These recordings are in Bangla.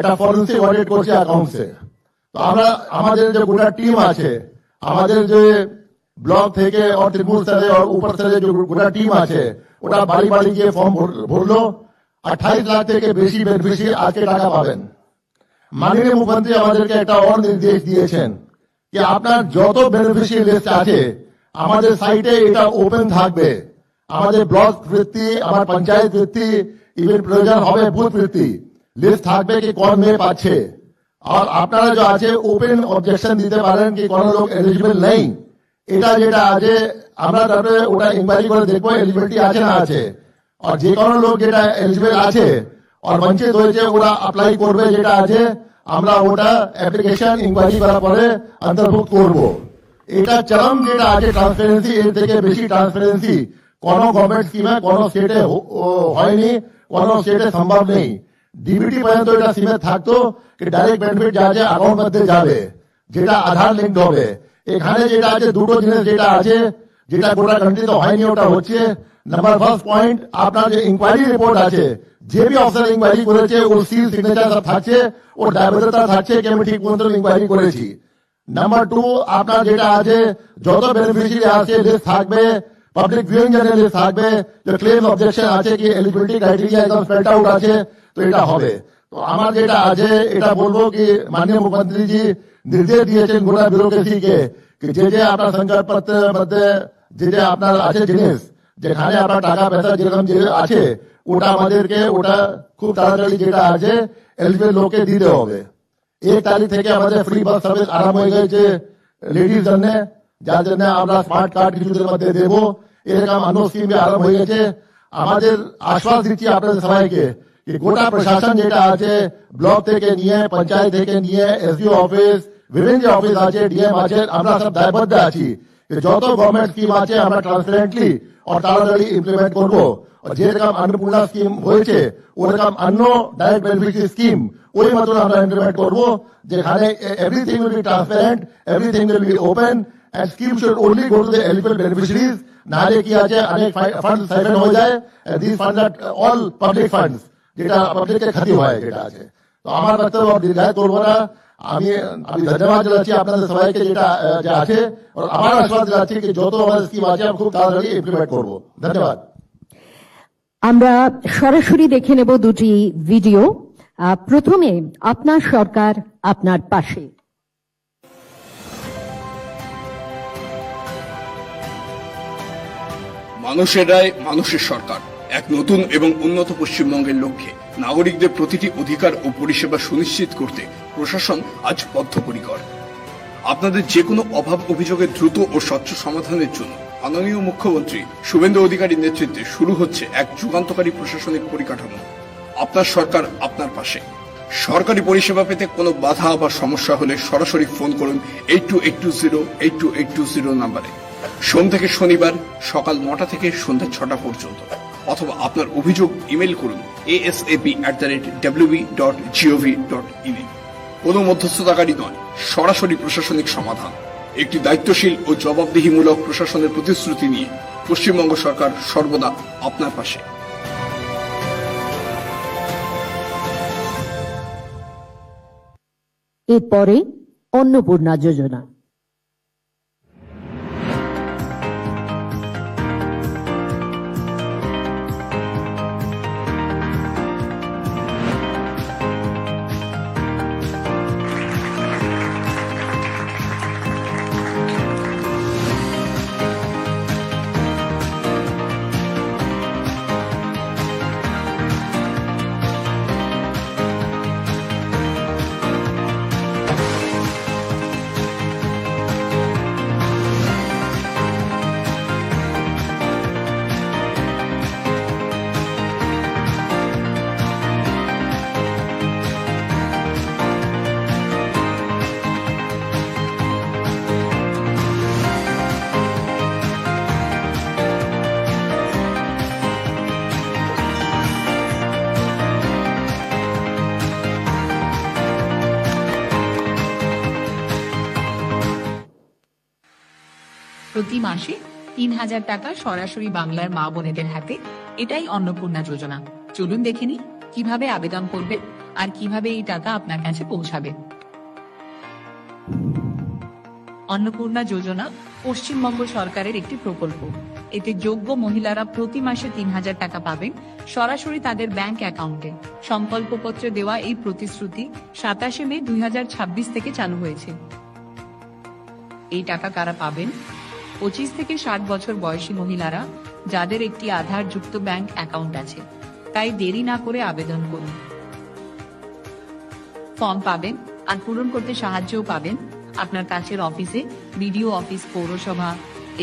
একটা ফরেন্সিক অডিট করছে অ্যাকাউন্টসে। তো আমরা আমাদের যে গোটা টিম আছে, আমাদের যে ব্লক থেকে और त्रिपुर से और ऊपर से जो গোটা টিম আছে, ওটা বাড়ি বাড়ি গিয়ে ফর্ম ভরলো। 28 লাখ থেকে বেশি বেনিফিশিয়ারি আজকে টাকা পাবেন। মাননীয় মুখ্যমন্ত্রী আমাদেরকে একটা और নির্দেশ দিয়েছেন যে আপনার যত বেনিফিশিয়ারি লিস্ট আছে আমাদের সাইটে এটা ওপেন থাকবে। আমাদের ব্লক ভিত্তি, আমার পঞ্চায়েত ভিত্তি, ইভেন প্রয়োজন হবে বুথ ভিত্তি লিস্ট থাকবে কি কোন মেয়ে পাচ্ছে। আর আপনারা যে আছে ওপেন অবজেকশন দিতে পারেন কি কোন লোক এলিজিবল নেই। এটা যেটা আছে আমরা তারপরে ওটা ইনকোয়ারি করে দেখবো এলিজিবিলিটি আছে না আছে। আর যে কোনো লোক যেটা এলিজিবল আছে আর বঞ্চিত হয়েছে ওরা অ্যাপ্লাই করবে যেটা আছে, আমরা ওটা অ্যাপ্লিকেশন ইনকোয়ারি করার পরে অন্তর্ভুক্ত করব। এটা চরম যেটা আছে ট্রান্সপারেন্সি, এর থেকে বেশি ট্রান্সপারেন্সি কোনো গভর্নমেন্ট স্কিমে কোনো স্টেটে হয়নি, কোনো স্টেটে সম্ভব নেই। ডিবিটি পর্যন্ত এটা স্কিমে থাকতো কি ডাইরেক্ট বেনিফিট যা আছে অ্যাকাউন্ট মধ্যে যাবে, যেটা আধার লিঙ্ক হবে। এখানে যেটা আছে দুটো জিনিস যেটা আছে যেটা গোটা কান্ট্রিতে হয়নি ওটা হচ্ছে নাম্বার ফার্স্ট পয়েন্ট, আপনার যে ইনকোয়ারি রিপোর্ট আছে যে বি অফিসার ইনকোয়ারি করেছে ওর সিল সিগনেচার সব থাকছে, ওর দায়বদ্ধতা থাকছে কি আমি ঠিক মতো ইনকোয়ারি করেছি। নাম্বার টু, আপনার যেটা আছে যত বেনিফিশিয়ারি আছে লিস্ট থাকবে, পাবলিক ভিউইং জন্য লিস্ট থাকবে, যে ক্লেম অবজেকশন আছে কি এলিজিবিলিটি ক্রাইটেরিয়া একদম স্পেলড আউট আছে, তো এটা হবে। তো আমার যেটা আছে এটা বলবো কি মাননীয় মুখ্যমন্ত্রী জি নির্দেশ দিয়েছেন গোটা ব্যুরোক্রেসিকে যে যে আপনার সংকল্পপত্রের মধ্যে যে যে আপনার আছে জিনিস যেখানে আপনার টাকা পয়সা যেরকম যে আছে ওটা আমাদেরকে ওটা খুব তাড়াতাড়ি যেটা আছে এলিজিবল লোককে দিতে হবে। 1 তারিখ থেকে আমাদের ফ্রি বাস সার্ভিস আরম্ভ হয়ে গেছে লেডিস জন্য, যার জন্য আমরা স্মার্ট কার্ড কিছুদের মধ্যে দেবো। এরকম অন্য স্কিম আরম্ভ হয়ে গেছে। আমাদের আশ্বাস দিচ্ছি আপনাদের সবাইকে कि গোটা প্রশাসন যেটা আছে ব্লক থেকে নিয়ে পঞ্চায়েত থেকে নিয়ে এসডিও অফিস বিভিন্ন যে অফিস আছে ডিএম আছে আমরা সব দায়বদ্ধ আছি যত গভর্নমেন্ট স্কিম আছে আমরা ট্রান্সপারেন্টলি আর তাড়াতাড়ি ইমপ্লিমেন্ট করবো। যেরকম अन्नपूर्णा স্কিম হয়েছে ওরকম অন্য ডাইরেক্ট বেনিফিশিয়ারি স্কিম ওই মতন আমরা ইমপ্লিমেন্ট করবো, যেখানে everything will be transparent, everything will be open and scheme should only go to the eligible beneficiaries। নাহলে কি আছে অনেক ফান্ড সাইভেন হয়ে যায়, these funds are all public funds যেটা পাবলিকের ক্ষতি হয় যেটা আছে। তো আমার বক্তব্য দীর্ঘায়িত করবো না, আমি ধন্যবাদ জানাচ্ছি আপনাদের সবাইকে যেটা আছে, আর আমার আশ্বাস দিচ্ছি কি যত আমাদের স্কিম আছে আমি খুব তাড়াতাড়ি ইমপ্লিমেন্ট করবো। ধন্যবাদ। আমরা সরাসরি দেখে নেব দুটি ভিডিও। প্রথমে আপনার সরকার আপনার পাশে। মানুষের রায় মানুষের সরকার, এক নতুন এবং উন্নত পশ্চিমবঙ্গের লক্ষ্যে নাগরিকদের প্রতিটি অধিকার ও পরিষেবা সুনিশ্চিত করতে প্রশাসন আজ বদ্ধপরিকর। আপনাদের যে কোনো অভাব অভিযোগের দ্রুত ও স্বচ্ছ সমাধানের জন্য মাননীয় মুখ্যমন্ত্রী শুভেন্দু অধিকারীর নেতৃত্বে শুরু হচ্ছে এক যুগান্তকারী প্রশাসনিক পরিকাঠামো। আপনার সরকার আপনার পাশে। সরকারি পরিষেবা পেতে কোনো বাধা বা সমস্যা হলে সরাসরি ফোন করুন 8282 82820 নাম্বারে। সোম থেকে শনিবার সকাল 9টা থেকে সন্ধ্যা 6টা পর্যন্ত, অথবা আপনার অভিযোগ ইমেল করুন asap@wb.gov.in। কোনো মধ্যস্থতাকারী নয়, সরাসরি প্রশাসনিক সমাধান। একটি দায়িত্বশীল ও জবাবদিহিমূলক প্রশাসনের প্রতিশ্রুতি নিয়ে পশ্চিমবঙ্গ সরকার সর্বদা আপনার পাশে। এরপরে অন্নপূর্ণা যোজনা। প্রতি মাসে 3000 টাকা সরাসরি বাংলার মা বোনেদের হাতে, এটাই অন্নপূর্ণা যোজনা। চলুন দেখে নিই কিভাবে আবেদন করবে। আর কিভাবে এই টাকা আপনার কাছে পৌঁছাবে। অন্নপূর্ণা যোজনা পশ্চিমবঙ্গ সরকারের একটি প্রকল্প। এতে যোগ্য মহিলারা প্রতি মাসে 3,000 টাকা পাবেন সরাসরি তাদের ব্যাংক অ্যাকাউন্টে। সংকল্পপত্রে দেওয়া এই প্রতিশ্রুতি 27 মে 2026 থেকে চালু হয়েছে। এই টাকা কারা পাবেন? 25 থেকে 60 বছর বয়সী মহিলারা, যাদের একটি আধার যুক্ত ব্যাংক অ্যাকাউন্ট আছে। তাই দেরি না করে আবেদন করুন। ফর্ম পাবেন আর পূরণ করতে সাহায্যও পাবেন আপনার কাছের অফিসে, বিডিও অফিস, পৌরসভা,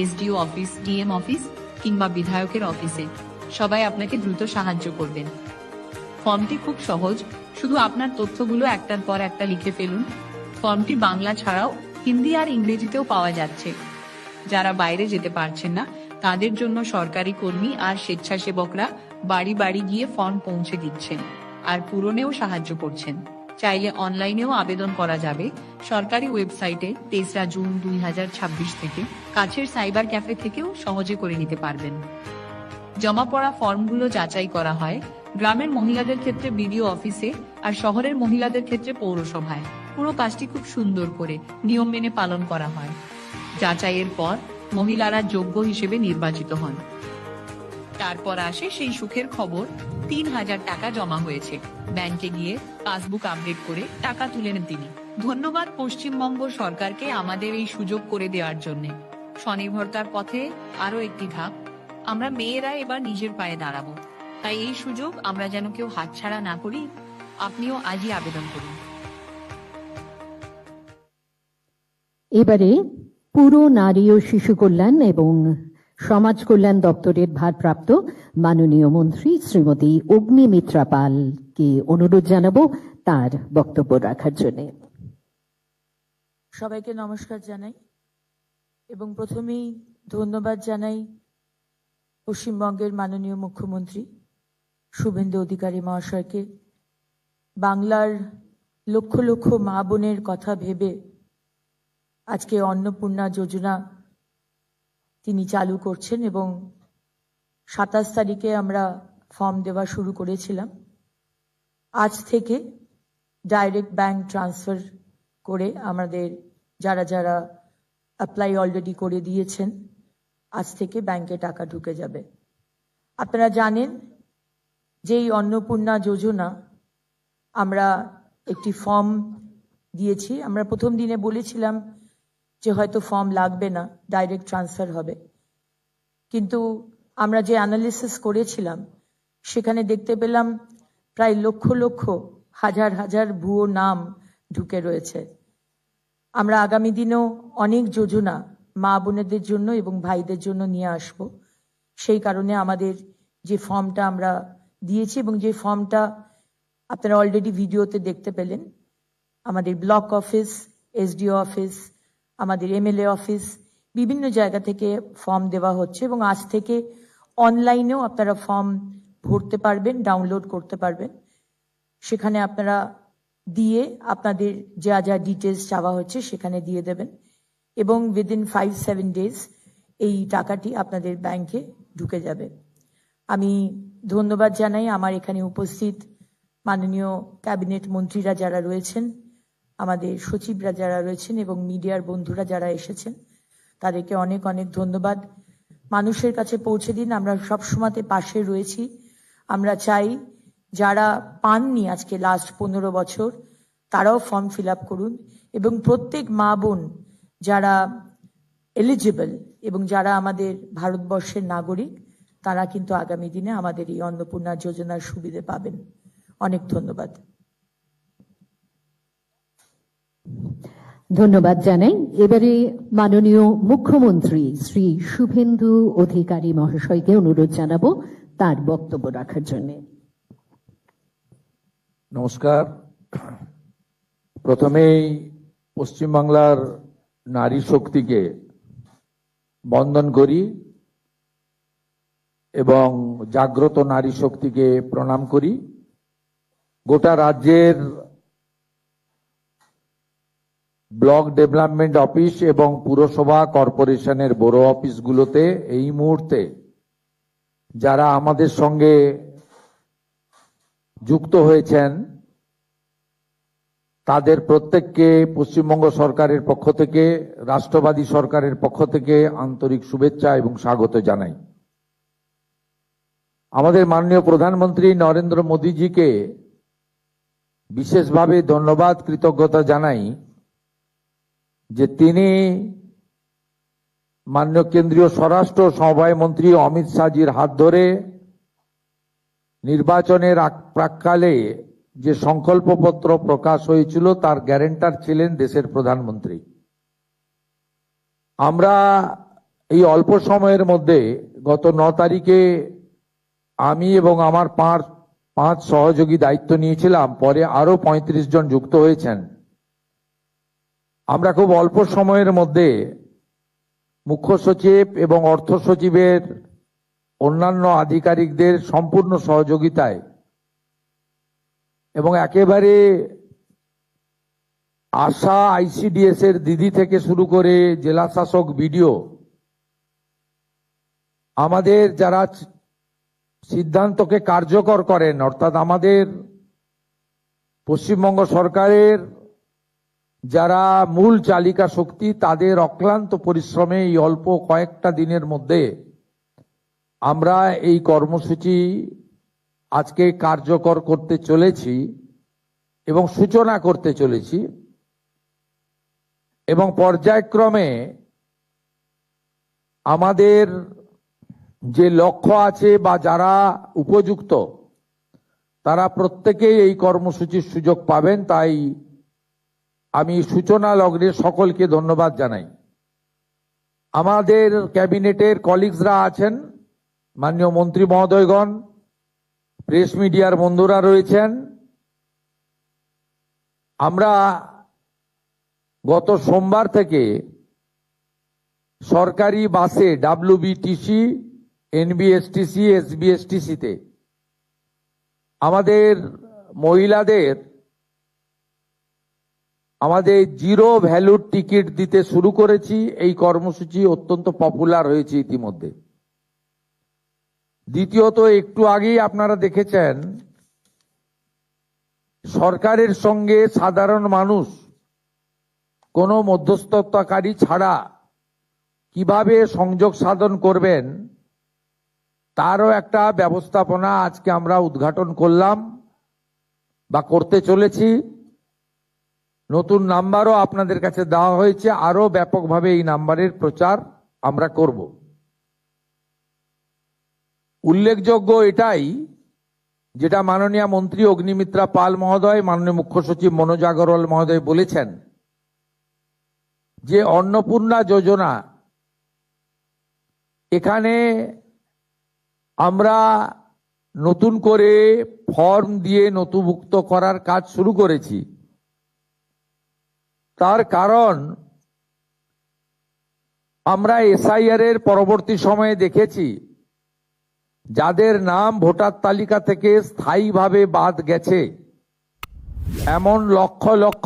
এসডিও অফিস, ডিএম অফিস কিংবা বিধায়কের অফিসে। সবাই আপনাকে দ্রুত সাহায্য করবেন। ফর্মটি খুব সহজ, শুধু আপনার তথ্যগুলো একটার পর একটা লিখে ফেলুন। ফর্মটি বাংলা ছাড়াও হিন্দি আর ইংরেজিতেও পাওয়া যাচ্ছে। যারা বাইরে যেতে পারছেন না, তাদের জন্য সরকারি কর্মী আর স্বেচ্ছাসেবকরা বাড়ি বাড়ি গিয়ে ফর্ম পৌঁছে দিচ্ছেন আর পূরণেও সাহায্য করছেন। চাইলে অনলাইনেও আবেদন করা যাবে। সরকারি ওয়েবসাইটে 23 জুন 2026 থেকে কাছের সাইবার ক্যাফে থেকেও সহজে করে নিতে পারবেন। জমা পড়া ফর্মগুলো যাচাই করা হয় গ্রামের মহিলাদের ক্ষেত্রে বিডিও অফিসে আর শহরের মহিলাদের ক্ষেত্রে পৌরসভায়। পুরো কাজটি খুব সুন্দর করে নিয়ম মেনে পালন করা হয়। যাচাইয়ের পর মহিলারা যোগ্য হিসেবে নির্বাচিত হন। তারপর আসে সেই সুখের খবর, 3,000 টাকা জমা হয়েছে। ব্যাংকে গিয়ে পাসবুক আপডেট করে টাকা তুলে নেন তিনি। ধন্যবাদ পশ্চিমবঙ্গ সরকারকে আমাদের এই সুযোগ করে দেওয়ার জন্য। স্বনির্ভরতার পথে আরো একটি ধাপ। আমরা মেয়েরা এবার নিজের পায়ে দাঁড়াবো। তাই এই সুযোগ আমরা যেন কেউ হাতছাড়া না করি। আপনিও আজই আবেদন করুন। এবারে পুরো নারী ও শিশু কল্যাণ এবং সমাজ কল্যাণ দপ্তরের ভারপ্রাপ্ত মাননীয় মন্ত্রী শ্রীমতী অগ্নিমিত্রা পালকে অনুরোধ জানাবো তার বক্তব্য রাখার জন্য। সবাইকে নমস্কার জানাই এবং প্রথমেই ধন্যবাদ জানাই পশ্চিমবঙ্গের মাননীয় মুখ্যমন্ত্রী শুভেন্দু অধিকারী মহাশয়কে। বাংলার লক্ষ লক্ষ মা বোনের কথা ভেবে আজকে অন্নপূর্ণা যোজনা তিনি চালু করছেন এবং 27 তারিখে আমরা ফর্ম দেওয়া শুরু করেছিলাম। আজ থেকে ডাইরেক্ট ব্যাংক ট্রান্সফার করে আমাদের যারা যারা অ্যাপ্লাই অলরেডি করে দিয়েছেন, আজ থেকে ব্যাংকে টাকা ঢুকে যাবে। আপনারা জানেন যে এই অন্নপূর্ণা যোজনা আমরা একটি ফর্ম দিয়েছি। আমরা প্রথম দিনে বলেছিলাম যে হয়তো ফর্ম লাগবে না, ডাইরেক্ট ট্রান্সফার হবে, কিন্তু আমরা যে অ্যানালিসিস করেছিলাম সেখানে দেখতে পেলাম প্রায় লক্ষ লক্ষ হাজার হাজার ভুয়ো নাম ঢুকে রয়েছে। আমরা আগামী দিনেও অনেক যোজনা মা বোনেদের জন্য এবং ভাইদের জন্য নিয়ে আসব। সেই কারণে আমাদের যে ফর্মটা আমরা দিয়েছি এবং যে ফর্মটা আপনারা অলরেডি ভিডিওতে দেখতে পেলেন, আমাদের ব্লক অফিস, এসডিও অফিস, আমাদের এমএলএ অফিস, বিভিন্ন জায়গা থেকে ফর্ম দেওয়া হচ্ছে এবং আজ থেকে অনলাইনেও আপনারা ফর্ম ভরতে পারবেন, ডাউনলোড করতে পারবেন। সেখানে আপনারা দিয়ে আপনাদের যা যা ডিটেলস চাওয়া হচ্ছে সেখানে দিয়ে দেবেন এবং উইদিন 5-7 ডেজ এই টাকাটি আপনাদের ব্যাংকে ঢুকে যাবে। আমি ধন্যবাদ জানাই আমার এখানে উপস্থিত মাননীয় ক্যাবিনেট মন্ত্রীরা যারা রয়েছেন, আমাদের সচিবরা যারা রয়েছেন এবং মিডিয়ার বন্ধুরা যারা এসেছেন, তাদেরকে অনেক অনেক ধন্যবাদ। মানুষের কাছে পৌঁছে দিন, আমরা সবসময় পাশে রয়েছি। আমরা চাই যারা পাননি আজকে লাস্ট 15 বছর তারাও ফর্ম ফিল আপ করুন এবং প্রত্যেক মা বোন যারা এলিজিবল এবং যারা আমাদের ভারতবর্ষের নাগরিক, তারা কিন্তু আগামী দিনে আমাদের এই অন্নপূর্ণা যোজনার সুবিধে পাবেন। অনেক ধন্যবাদ। ধন্যবাদ জানাই। এবারে মাননীয় মুখ্যমন্ত্রী শ্রী শুভেন্দু অধিকারী মহাশয়কে অনুরোধ জানাবো তার বক্তব্য রাখার জন্য। নমস্কার। প্রথমেই পশ্চিমবাংলার নারী শক্তিকে বন্দন করি এবং জাগ্রত নারী শক্তিকে প্রণাম করি। গোটা রাজ্যের ব্লক ডেভেলপমেন্ট অফিস এবং পুরসভা কর্পোরেশনের বড় অফিসগুলোতে এই মুহূর্তে যারা আমাদের সঙ্গে যুক্ত হয়েছেন তাদের প্রত্যেককে পশ্চিমবঙ্গ সরকারের পক্ষ থেকে, রাষ্ট্রবাদী সরকারের পক্ষ থেকে আন্তরিক শুভেচ্ছা এবং স্বাগত জানাই। আমাদের মাননীয় প্রধানমন্ত্রী নরেন্দ্র মোদীজিকে বিশেষভাবে ধন্যবাদ, কৃতজ্ঞতা জানাই যে তিনি মাননীয় কেন্দ্রীয় স্বরাষ্ট্র সমবায় মন্ত্রী অমিত শাহজির হাত ধরে নির্বাচনের প্রাক্কালে যে সংকল্পপত্র প্রকাশ হয়েছিল তার গ্যারান্টার ছিলেন দেশের প্রধানমন্ত্রী। আমরা এই অল্প সময়ের মধ্যে গত 9 তারিখে আমি এবং আমার পাঁচ সহযোগী দায়িত্ব নিয়েছিলাম, পরে আরো 35 জন যুক্ত হয়েছেন। আমরা খুব অল্প সময়ের মধ্যে মুখ্য সচিব এবং অর্থ সচিবের অন্যান্য আধিকারিকদের সম্পূর্ণ সহযোগিতায় এবং একেবারে আশা, আইসিডিএস এর দিদি থেকে শুরু করে জেলা শাসক, বিডিও, আমাদের যারা সিদ্ধান্তকে কার্যকর করেন, অর্থাৎ আমাদের পশ্চিমবঙ্গ সরকারের যারা মূল চালিকা শক্তি, তাদের অক্লান্ত পরিশ্রমে এই অল্প কয়েকটা দিনের মধ্যে আমরা এই কর্মসূচি আজকে কার্যকর করতে চলেছি এবং সূচনা করতে চলেছি। এবং পর্যায়ক্রমে আমাদের যে লক্ষ্য আছে বা যারা উপযুক্ত তারা প্রত্যেকেই এই কর্মসূচির সুযোগ পাবেন। তাই আমি সূচনা লগ্নে সকলকে ধন্যবাদ জানাই। আমাদের ক্যাবিনেটের কলিগসরা আছেন, মাননীয় মন্ত্রী মহোদয়গণ, প্রেস মিডিয়ার বন্ধুরা রয়েছেন। আমরা গত সোমবার থেকে সরকারি বাসে ডাব্লিউবিটিসি, এনবিএসটিসি, এসবিএসটিসিতে আমাদের মহিলাদের আমাদের জিরো ভ্যালুর টিকিট দিতে শুরু করেছি। এই কর্মসূচি অত্যন্ত পপুলার হয়েছে ইতিমধ্যে। দ্বিতীয়ত, একটু আগেই আপনারা দেখেছেন সরকারের সঙ্গে সাধারণ মানুষ কোনো মধ্যস্থতাকারী ছাড়া কিভাবে সংযোগ সাধন করবেন তারও একটা ব্যবস্থাপনা আজকে আমরা উদ্ঘাটন করলাম বা করতে চলেছি। নতুন নাম্বারও আপনাদের কাছে দেওয়া হয়েছে, আরো ব্যাপকভাবে এই নাম্বারের প্রচার আমরা করব। উল্লেখযোগ্য এটাই, যেটা মাননীয় মন্ত্রী অগ্নিমিত্রা পাল মহোদয়, মাননীয় মুখ্য সচিব মনোজ আগরওয়াল মহোদয় বলেছেন যে অন্নপূর্ণা যোজনা, এখানে আমরা নতুন করে ফর্ম দিয়ে নথিভুক্ত করার কাজ শুরু করেছি। তার কারণ আমরা এসআইআর এর পরবর্তী সময়ে দেখেছি যাদের নাম ভোটার তালিকা থেকে স্থায়ীভাবে বাদ গেছে, এমন লক্ষ লক্ষ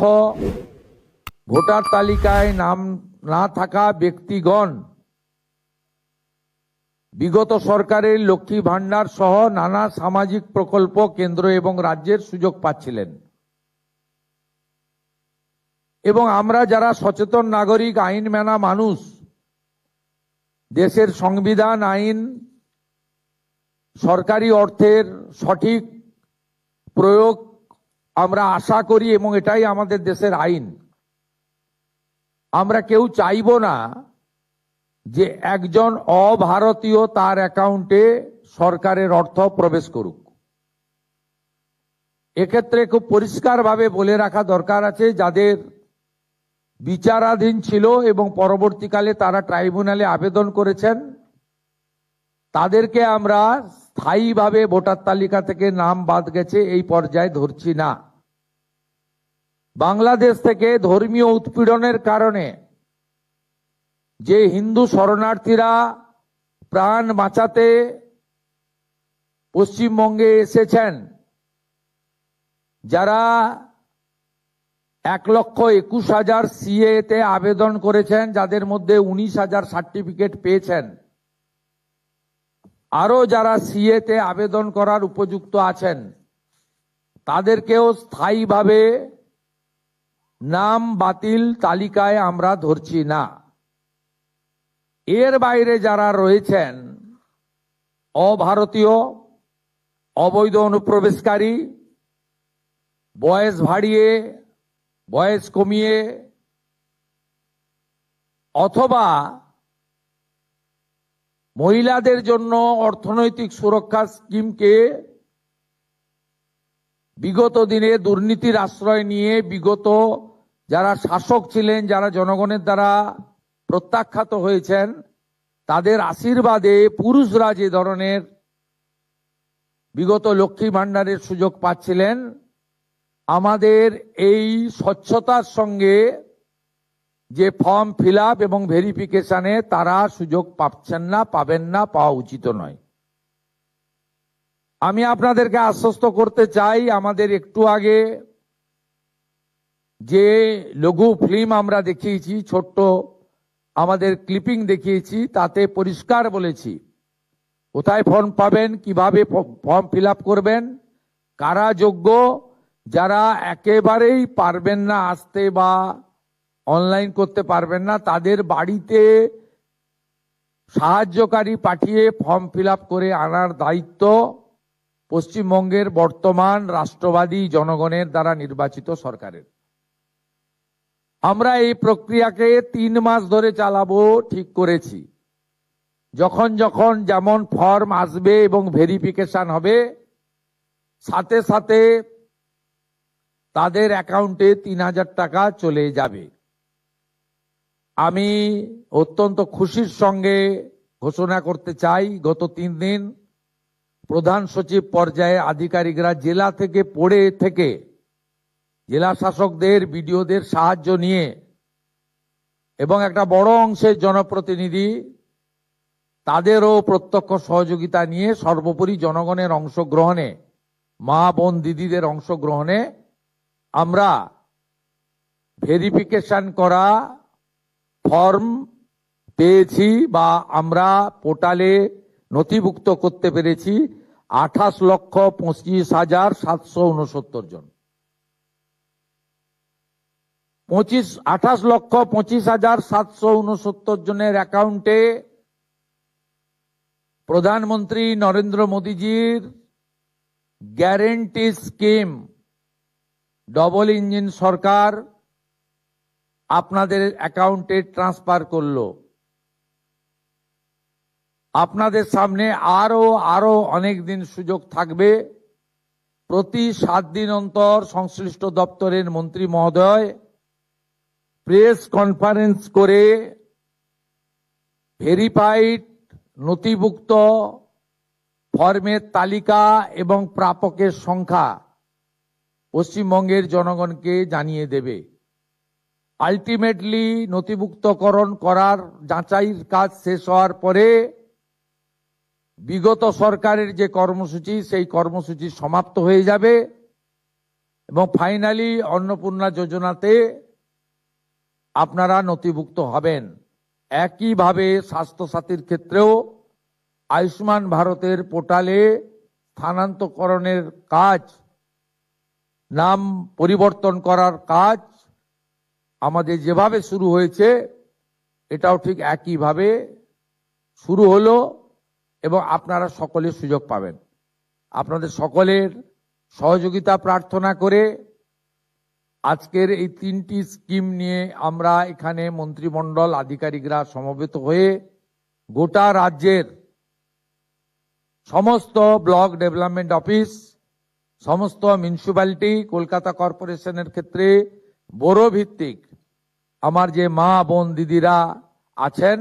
ভোটার তালিকায় নাম না থাকা ব্যক্তিগণ বিগত সরকারের লক্ষ্মী ভান্ডার সহ নানা সামাজিক প্রকল্প কেন্দ্র এবং রাজ্যের সুযোগ পাচ্ছিলেন। এবং আমরা যারা সচেতন নাগরিক, আইন মানা মানুষ, দেশের সংবিধান, আইন, সরকারি অর্থের সঠিক প্রয়োগ আমরা আশা করি এবং এটাই আমাদের দেশের আইন। আমরা কেউ চাইব না যে একজন অভারতীয় তার অ্যাকাউন্টে সরকারের অর্থ প্রবেশ করুক। এক্ষেত্রে খুব পরিষ্কারভাবে বলে রাখা দরকার আছে, যাদের বিচারাধীন ছিল এবং পরবর্তীকালে তারা ট্রাইব্যুনালে আবেদন করেছেন, তাদেরকে আমরা স্থায়ীভাবে ভোটার তালিকা থেকে নাম বাদ গেছে এই পর্যায়ে ধরছি না। বাংলাদেশ থেকে ধর্মীয় উৎপীড়নের কারণে যে হিন্দু শরণার্থীরা প্রাণ বাঁচাতে পশ্চিমবঙ্গে এসেছেন, যারা 1,21,000 সিএ তে আবেদন করেছেন, যাদের মধ্যে 19,000 সার্টিফিকেট পেয়েছেন, আরো যারা সিএ তে আবেদন করার উপযুক্ত আছেন, তাদেরকেও স্থায়ীভাবে নাম বাতিল তালিকায় আমরা ধরছি না। এর বাইরে যারা রয়েছেন অভারতীয়, অবৈধ অনুপ্রবেশকারী, বয়স বাড়িয়ে বয়স কমিয়ে অথবা মহিলাদের জন্য অর্থনৈতিক সুরক্ষা স্কিমকে বিগত দিনে দুর্নীতির আশ্রয় নিয়ে বিগত যারা শাসক ছিলেন, যারা জনগণের দ্বারা প্রত্যাখ্যাত হয়েছেন, তাদের আশীর্বাদে পুরুষরা যে ধরনের বিগত লক্ষ্মী ভাণ্ডারের সুযোগ পাচ্ছিলেন, আমাদের এই স্বচ্ছতার সঙ্গে যে ফর্ম ফিল আপ এবং ভেরিফিকেশনে তারা সুযোগ পাচ্ছেন না, পাবেন না, পাওয়া উচিত নয়। আমি আপনাদেরকে আশ্বস্ত করতে চাই, আমাদের একটু আগে যে লঘু ফিল্ম আমরা দেখিয়েছি, ছোট্ট আমাদের ক্লিপিং দেখিয়েছি, তাতে পরিষ্কার বলেছি কোথায় ফর্ম পাবেন, কিভাবে ফর্ম ফিল আপ করবেন, কারা যোগ্য, যারা একেবারেই পারবেন না আসতে বা অনলাইন করতে পারবেন না, তাদের বাড়িতে সাহায্যকারী পাঠিয়ে ফর্ম ফিল আপ করে আনার দায়িত্ব পশ্চিমবঙ্গের বর্তমান রাষ্ট্রবাদী জনগণের দ্বারা নির্বাচিত সরকারের। আমরা এই প্রক্রিয়াকে 3 মাস ধরে চালাবো ঠিক করেছি। যখন যখন যেমন ফর্ম আসবে এবং ভেরিফিকেশন হবে, সাথে সাথে তাদের অ্যাকাউন্টে 3000 টাকা চলে যাবে। আমি অত্যন্ত খুশির সঙ্গে ঘোষণা করতে চাই, গত 3 দিন প্রধান সচিব পর্যায়ে আধিকারিকরা জেলা থেকে পড়ে থেকে জেলা শাসকদের, বিডিওদের সাহায্য নিয়ে এবং একটা বড় অংশের জনপ্রতিনিধি তাদেরও প্রত্যক্ষ সহযোগিতা নিয়ে, সর্বোপরি জনগণের অংশগ্রহণে, মা বোন দিদিদের অংশগ্রহণে আমরা ভেরিফিকেশন করা ফর্ম পেয়েছি বা আমরা পোর্টালে নথিভুক্ত করতে পেরেছি 28,25,769 জন। 28,25,769 জনের অ্যাকাউন্টে প্রধানমন্ত্রী নরেন্দ্র মোদীজির গ্যারেন্টি স্কিম, ডবল ইঞ্জিন সরকার আপনাদের অ্যাকাউন্টে ট্রান্সফার করলো। আপনাদের সামনে আরো অনেক দিন সুযোগ থাকবে। প্রতি 7 দিন অন্তর সংশ্লিষ্ট দপ্তরের মন্ত্রী মহোদয় প্রেস কনফারেন্স করে ভেরিফাইড নথিভুক্ত ফর্মের তালিকা এবং প্রাপকের সংখ্যা পশ্চিমবঙ্গের জনগণকে জানিয়ে দেবে। আলটিমেটলি নথিভুক্তকরণ করার যাচাইয়ের কাজ শেষ হওয়ার পরে বিগত সরকারের যে কর্মসূচি, সেই কর্মসূচি সমাপ্ত হয়ে যাবে এবং ফাইনালি অন্নপূর্ণা যোজনাতে আপনারা নথিভুক্ত হবেন। একইভাবে স্বাস্থ্যসাথীর ক্ষেত্রেও আয়ুষ্মান ভারতের পোর্টালে স্থানান্তরকরণের কাজ, নাম পরিবর্তন করার কাজ আমাদের যেভাবে শুরু হয়েছে, এটাও ঠিক একইভাবে শুরু হলো এবং আপনারা সকলে সুযোগ পাবেন। আপনাদের সকলের সহযোগিতা প্রার্থনা করে আজকের এই 3টি স্কিম নিয়ে আমরা এখানে মন্ত্রিমণ্ডল আধিকারিকরা সমবেত হয়ে গোটা রাজ্যের সমস্ত ব্লক ডেভেলপমেন্ট অফিস, সমস্ত মিউনিসিপ্যালিটি, কলকাতা কর্পোরেশনের ক্ষেত্রে বড় ভিত্তিক আমার যে মা বোন দিদিরা আছেন,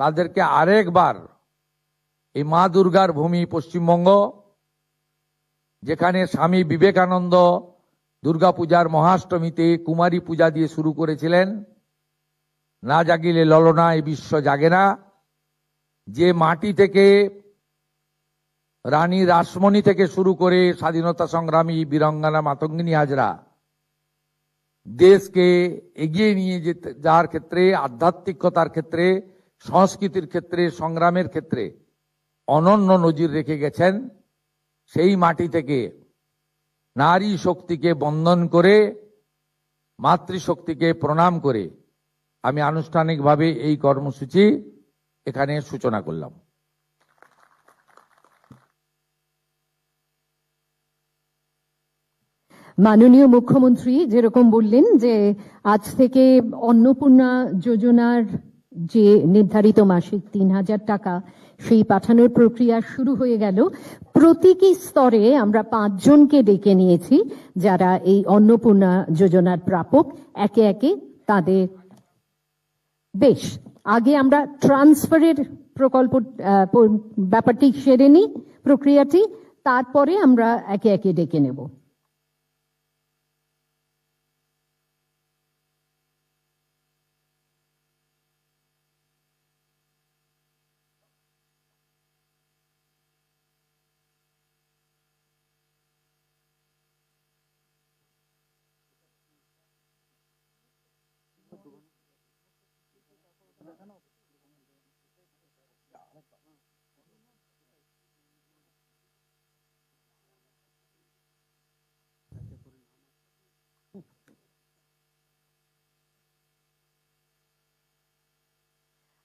তাদেরকে আরেকবার এই মা দুর্গার ভূমি পশ্চিমবঙ্গ, যেখানে স্বামী বিবেকানন্দ দুর্গাপূজার মহাষ্টমীতে কুমারী পূজা দিয়ে শুরু করেছিলেন, না জাগিলে ললনা এই বিশ্ব জাগে না, যে মাটি থেকে রানী রাসমণি থেকে শুরু করে স্বাধীনতা সংগ্রামী বীরাঙ্গনা মাতঙ্গিনী হাজরা দেশকে এগিয়ে নিয়ে যেতে যাওয়ার ক্ষেত্রে, আধ্যাত্মিকতার ক্ষেত্রে, সংস্কৃতির ক্ষেত্রে, সংগ্রামের ক্ষেত্রে অনন্য নজির রেখে গেছেন, সেই মাটি থেকে নারী শক্তিকে বন্দন করে মাতৃশক্তিকে প্রণাম করে আমি আনুষ্ঠানিকভাবে এই কর্মসূচি এখানে সূচনা করলাম। মাননীয় মুখ্যমন্ত্রী যেরকম বললেন যে আজ থেকে অন্নপূর্ণা যোজনার যে নির্ধারিত মাসিক ৩,০০০ টাকা সেই পাঠানোর প্রক্রিয়া শুরু হয়ে গেল। প্রতীকী স্তরে আমরা ৫ জনকে ডেকে নিয়েছি যারা এই অন্নপূর্ণা যোজনার প্রাপক। একে একে তাদের বেশ আগে আমরা ট্রান্সফারের প্রকল্প ব্যাপারটি সেরে নিই, প্রক্রিয়াটি, তারপরে আমরা একে একে ডেকে নেব।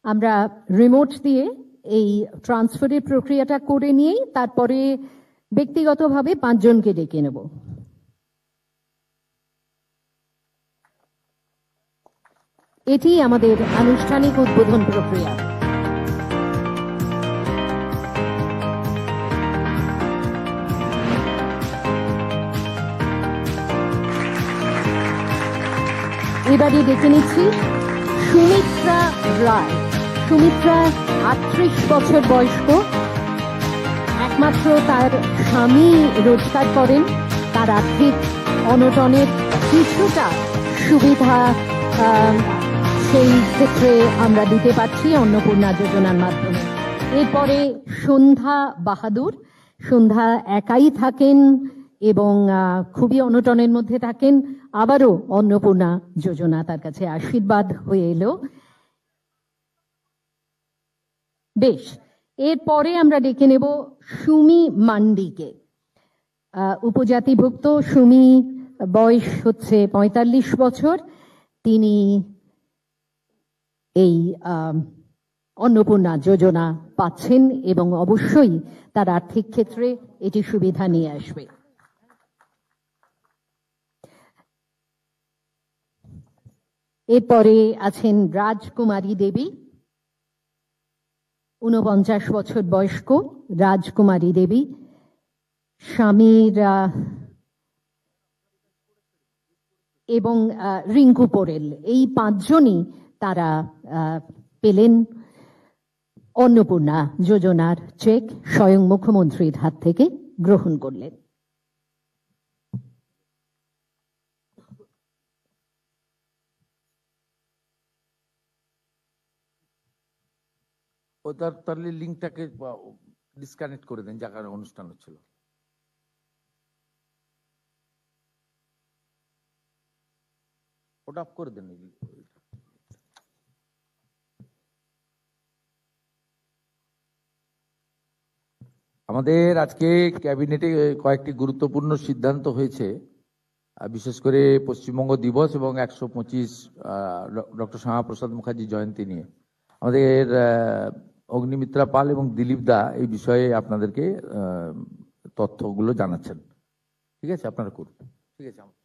আমরা রিমোট দিয়ে এই ট্রান্সফারের প্রক্রিয়াটা করে নিয়েই তারপরে ব্যক্তিগতভাবে ৫ জনকে ডেকে নেব। এটি আমাদের আনুষ্ঠানিক উদ্বোধন প্রক্রিয়া। এবারে ডেকে নিচ্ছি সুমিত্রা রায়। সুমিত্রা ৩৮ বছর বয়স্ক, একমাত্র তার স্বামী রোজগার করেন। তার আর্থিক অনটনের কিছুটা সুবিধা সেই ক্ষেত্রে আমরা দিতে পারছি অন্নপূর্ণা যোজনার মাধ্যমে। এরপরে সন্ধ্যা বাহাদুর। সন্ধ্যা একাই থাকেন এবং খুবই অনটনের মধ্যে থাকেন। আবারও অন্নপূর্ণা যোজনা তার কাছে আশীর্বাদ হয়ে এলো। বেশ, এরপরে আমরা ডেকে নেব সুমি মান্ডিকে। উপজাতিভুক্ত সুমি, বয়স হচ্ছে ৪৫ বছর। তিনি এই অন্নপূর্ণা যোজনা পাচ্ছেন এবং অবশ্যই তার আর্থিক ক্ষেত্রে এটি সুবিধা নিয়ে আসবে। এরপরে আছেন রাজকুমারী দেবী, ৪৯ বছর বয়স্ক রাজকুমারী দেবী। স্বামীর এবং রিঙ্কু পোরেল, এই ৫ জনই তারা পেলেন অন্নপূর্ণা যোজনার চেক, স্বয়ং মুখ্যমন্ত্রীর হাত থেকে গ্রহণ করলেন। ওটার তাহলে লিঙ্কটাকে ডিসকানেক্ট করে দেন, যার অনুষ্ঠান হচ্ছিল। ওটা অফ করে দেন। আমাদের আজকে ক্যাবিনেটে কয়েকটি গুরুত্বপূর্ণ সিদ্ধান্ত হয়েছে, বিশেষ করে পশ্চিমবঙ্গ দিবস এবং ১২৫ ডক্টর শ্যামাপ্রসাদ মুখার্জি জয়ন্তী নিয়ে। আমাদের অগ্নিমিত্রা পাল এবং দিলীপ দা এই বিষয়ে আপনাদেরকে তথ্যগুলো জানাচ্ছেন। ঠিক আছে, আপনারা করুন। ঠিক আছে।